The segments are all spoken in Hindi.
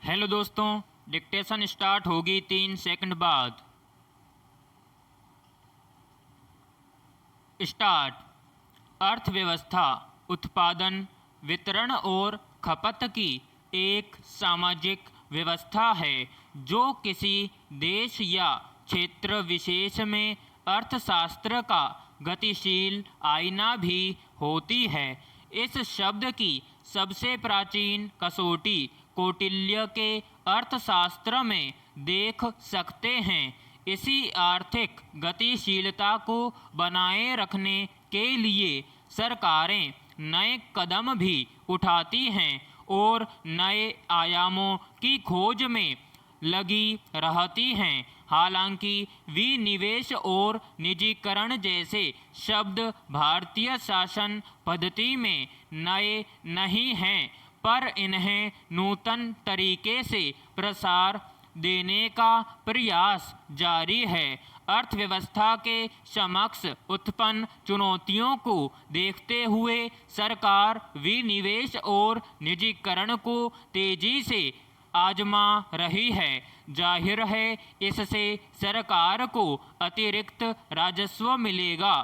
हेलो दोस्तों, डिक्टेशन स्टार्ट होगी 3 सेकंड बाद। स्टार्ट। अर्थव्यवस्था उत्पादन, वितरण और खपत की एक सामाजिक व्यवस्था है जो किसी देश या क्षेत्र विशेष में अर्थशास्त्र का गतिशील आईना भी होती है। इस शब्द की सबसे प्राचीन कसौटी कौटिल्य के अर्थशास्त्र में देख सकते हैं। इसी आर्थिक गतिशीलता को बनाए रखने के लिए सरकारें नए कदम भी उठाती हैं और नए आयामों की खोज में लगी रहती हैं। हालांकि विनिवेश और निजीकरण जैसे शब्द भारतीय शासन पद्धति में नए नहीं हैं, पर इन्हें नूतन तरीके से प्रसार देने का प्रयास जारी है। अर्थव्यवस्था के समक्ष उत्पन्न चुनौतियों को देखते हुए सरकार विनिवेश और निजीकरण को तेजी से आजमा रही है। जाहिर है इससे सरकार को अतिरिक्त राजस्व मिलेगा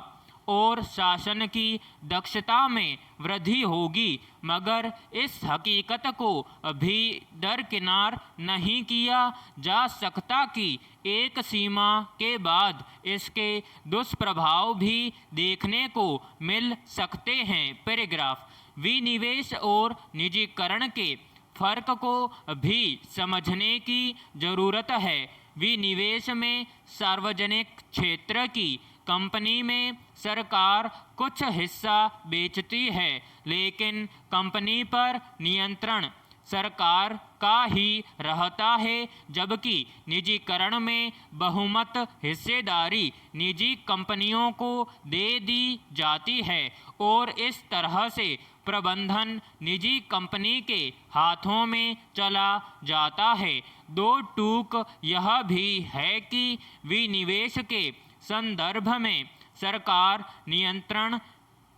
और शासन की दक्षता में वृद्धि होगी, मगर इस हकीकत को अभी दरकिनार नहीं किया जा सकता कि एक सीमा के बाद इसके दुष्प्रभाव भी देखने को मिल सकते हैं। पैराग्राफ। विनिवेश और निजीकरण के फर्क को भी समझने की ज़रूरत है। विनिवेश में सार्वजनिक क्षेत्र की कंपनी में सरकार कुछ हिस्सा बेचती है, लेकिन कंपनी पर नियंत्रण सरकार का ही रहता है, जबकि निजीकरण में बहुमत हिस्सेदारी निजी कंपनियों को दे दी जाती है और इस तरह से प्रबंधन निजी कंपनी के हाथों में चला जाता है। दो टूक यह भी है कि विनिवेश के संदर्भ में सरकार नियंत्रण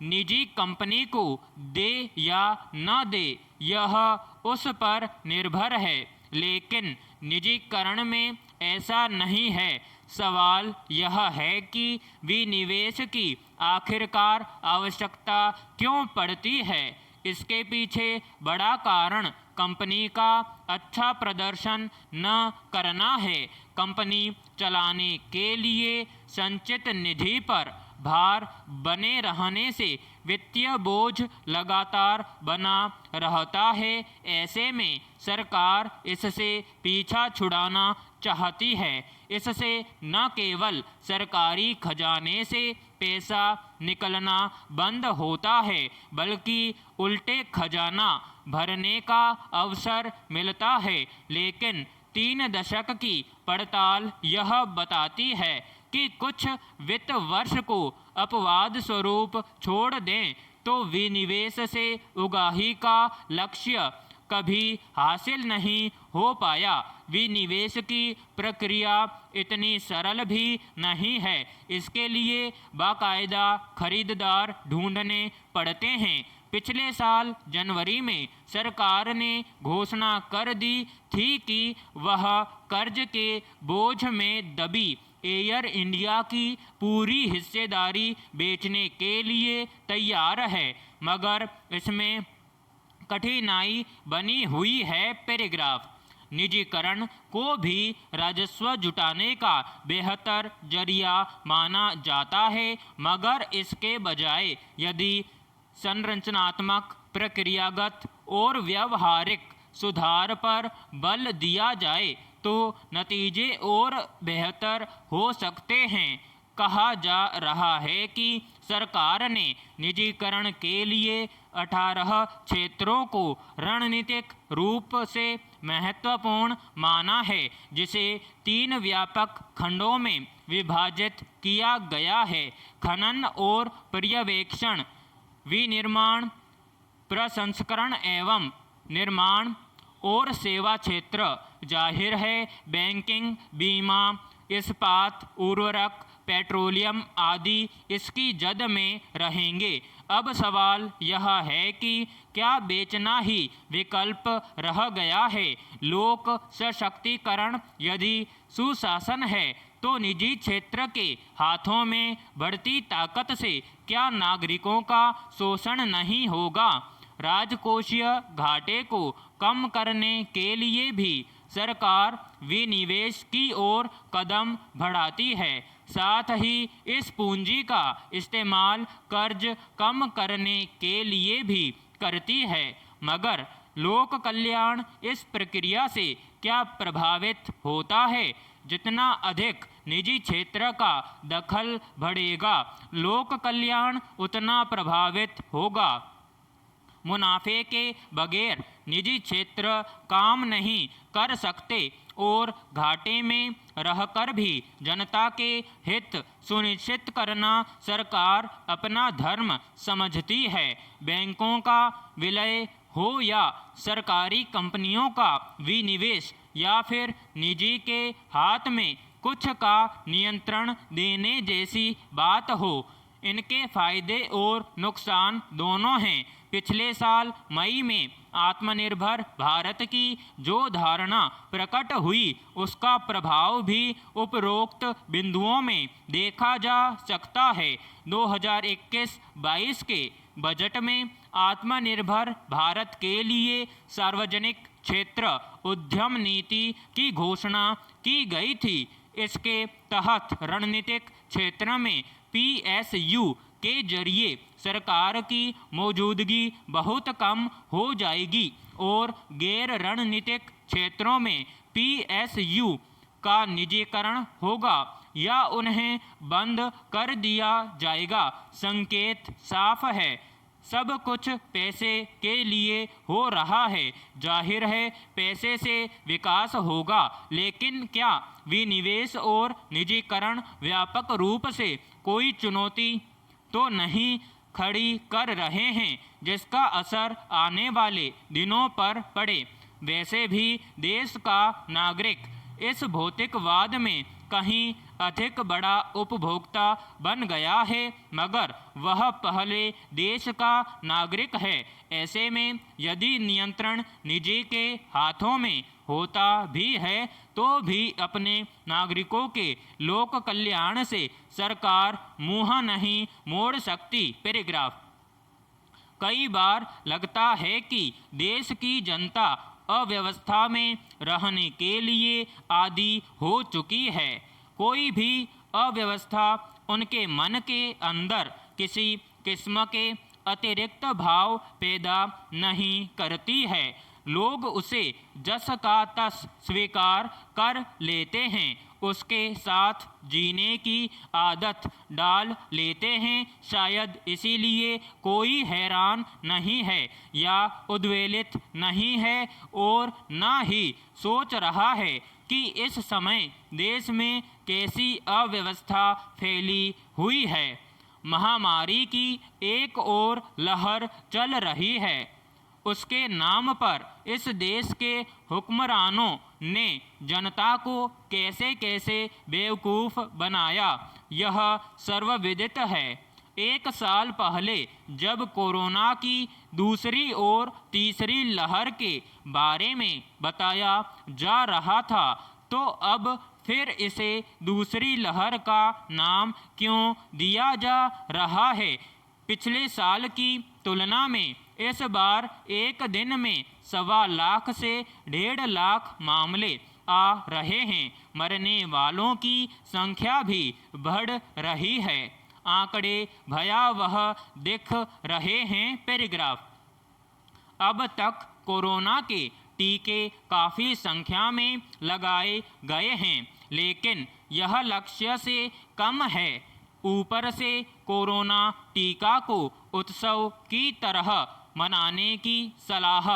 निजी कंपनी को दे या न दे यह उस पर निर्भर है, लेकिन निजीकरण में ऐसा नहीं है। सवाल यह है कि विनिवेश की आखिरकार आवश्यकता क्यों पड़ती है। इसके पीछे बड़ा कारण कंपनी का अच्छा प्रदर्शन न करना है। कंपनी चलाने के लिए संचित निधि पर भार बने रहने से वित्तीय बोझ लगातार बना रहता है। ऐसे में सरकार इससे पीछा छुड़ाना चाहती है। इससे न केवल सरकारी खजाने से पैसा निकलना बंद होता है, बल्कि उल्टे खजाना भरने का अवसर मिलता है। लेकिन 3 दशक की पड़ताल यह बताती है कि कुछ वित्त वर्ष को अपवाद स्वरूप छोड़ दें तो विनिवेश से उगाही का लक्ष्य कभी हासिल नहीं हो पाया। विनिवेश की प्रक्रिया इतनी सरल भी नहीं है। इसके लिए बाकायदा खरीदार ढूंढने पड़ते हैं। पिछले साल जनवरी में सरकार ने घोषणा कर दी थी कि वह कर्ज के बोझ में दबी एयर इंडिया की पूरी हिस्सेदारी बेचने के लिए तैयार है, मगर इसमें कठिनाई बनी हुई है। पैराग्राफ। निजीकरण को भी राजस्व जुटाने का बेहतर जरिया माना जाता है, मगर इसके बजाय यदि संरचनात्मक, प्रक्रियागत और व्यावहारिक सुधार पर बल दिया जाए तो नतीजे और बेहतर हो सकते हैं। कहा जा रहा है कि सरकार ने निजीकरण के लिए 18 क्षेत्रों को रणनीतिक रूप से महत्वपूर्ण माना है, जिसे 3 व्यापक खंडों में विभाजित किया गया है: खनन और पर्यवेक्षण, विनिर्माण, प्रसंस्करण एवं निर्माण और सेवा क्षेत्र। जाहिर है बैंकिंग, बीमा, इस्पात, उर्वरक, पेट्रोलियम आदि इसकी जद में रहेंगे। अब सवाल यह है कि क्या बेचना ही विकल्प रह गया है? लोक सशक्तिकरण यदि सुशासन है तो निजी क्षेत्र के हाथों में बढ़ती ताकत से क्या नागरिकों का शोषण नहीं होगा? राजकोषीय घाटे को कम करने के लिए भी सरकार विनिवेश की ओर कदम बढ़ाती है। साथ ही इस पूंजी का इस्तेमाल कर्ज कम करने के लिए भी करती है। मगर लोक कल्याण इस प्रक्रिया से क्या प्रभावित होता है? जितना अधिक निजी क्षेत्र का दखल बढ़ेगा, लोक कल्याण उतना प्रभावित होगा। मुनाफे के बगैर निजी क्षेत्र काम नहीं कर सकते और घाटे में रहकर भी जनता के हित सुनिश्चित करना सरकार अपना धर्म समझती है। बैंकों का विलय हो या सरकारी कंपनियों का विनिवेश या फिर निजी के हाथ में कुछ का नियंत्रण देने जैसी बात हो, इनके फायदे और नुकसान दोनों हैं। पिछले साल मई में आत्मनिर्भर भारत की जो धारणा प्रकट हुई, उसका प्रभाव भी उपरोक्त बिंदुओं में देखा जा सकता है। 2021-22 के बजट में आत्मनिर्भर भारत के लिए सार्वजनिक क्षेत्र उद्यम नीति की घोषणा की गई थी। इसके तहत रणनीतिक क्षेत्र में PSU के जरिए सरकार की मौजूदगी बहुत कम हो जाएगी और गैर रणनीतिक क्षेत्रों में PSU का निजीकरण होगा या उन्हें बंद कर दिया जाएगा। संकेत साफ है, सब कुछ पैसे के लिए हो रहा है। जाहिर है पैसे से विकास होगा, लेकिन क्या विनिवेश और निजीकरण व्यापक रूप से कोई चुनौती तो नहीं खड़ी कर रहे हैं जिसका असर आने वाले दिनों पर पड़े? वैसे भी देश का नागरिक इस भौतिकवाद में कहीं अधिक बड़ा उपभोक्ता बन गया है, मगर वह पहले देश का नागरिक है। ऐसे में यदि नियंत्रण निजी के हाथों में होता भी है तो भी अपने नागरिकों के लोक कल्याण से सरकार मुंह नहीं मोड़ सकती। पैराग्राफ। कई बार लगता है कि देश की जनता अव्यवस्था में रहने के लिए आदी हो चुकी है। कोई भी अव्यवस्था उनके मन के अंदर किसी किस्म के अतिरिक्त भाव पैदा नहीं करती है। लोग उसे जस का तस स्वीकार कर लेते हैं, उसके साथ जीने की आदत डाल लेते हैं। शायद इसीलिए कोई हैरान नहीं है या उद्वेलित नहीं है और न ही सोच रहा है कि इस समय देश में कैसी अव्यवस्था फैली हुई है। महामारी की एक और लहर चल रही है, उसके नाम पर इस देश के हुक्मरानों ने जनता को कैसे कैसे बेवकूफ़ बनाया, यह सर्वविदित है। 1 साल पहले जब कोरोना की दूसरी और तीसरी लहर के बारे में बताया जा रहा था, तो अब फिर इसे दूसरी लहर का नाम क्यों दिया जा रहा है? पिछले साल की तुलना में इस बार एक दिन में 1.25 लाख से 1.5 लाख मामले आ रहे हैं। मरने वालों की संख्या भी बढ़ रही है। आंकड़े भयावह दिख रहे हैं। पैराग्राफ। अब तक कोरोना के टीके काफ़ी संख्या में लगाए गए हैं, लेकिन यह लक्ष्य से कम है। ऊपर से कोरोना टीका को उत्सव की तरह मनाने की सलाह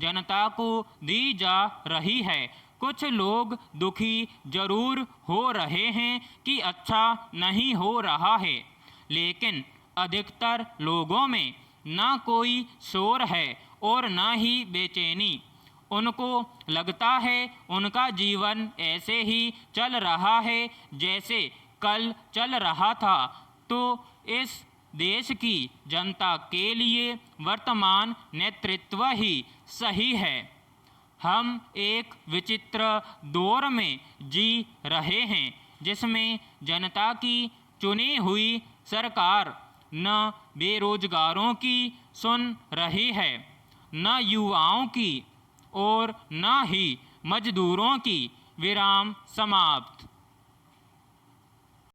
जनता को दी जा रही है। कुछ लोग दुखी जरूर हो रहे हैं कि अच्छा नहीं हो रहा है, लेकिन अधिकतर लोगों में न कोई शोर है और न ही बेचैनी। उनको लगता है उनका जीवन ऐसे ही चल रहा है जैसे कल चल रहा था। तो इस देश की जनता के लिए वर्तमान नेतृत्व ही सही है। हम एक विचित्र दौर में जी रहे हैं जिसमें जनता की चुनी हुई सरकार न बेरोजगारों की सुन रही है, न युवाओं की और न ही मजदूरों की। विराम समाप्त।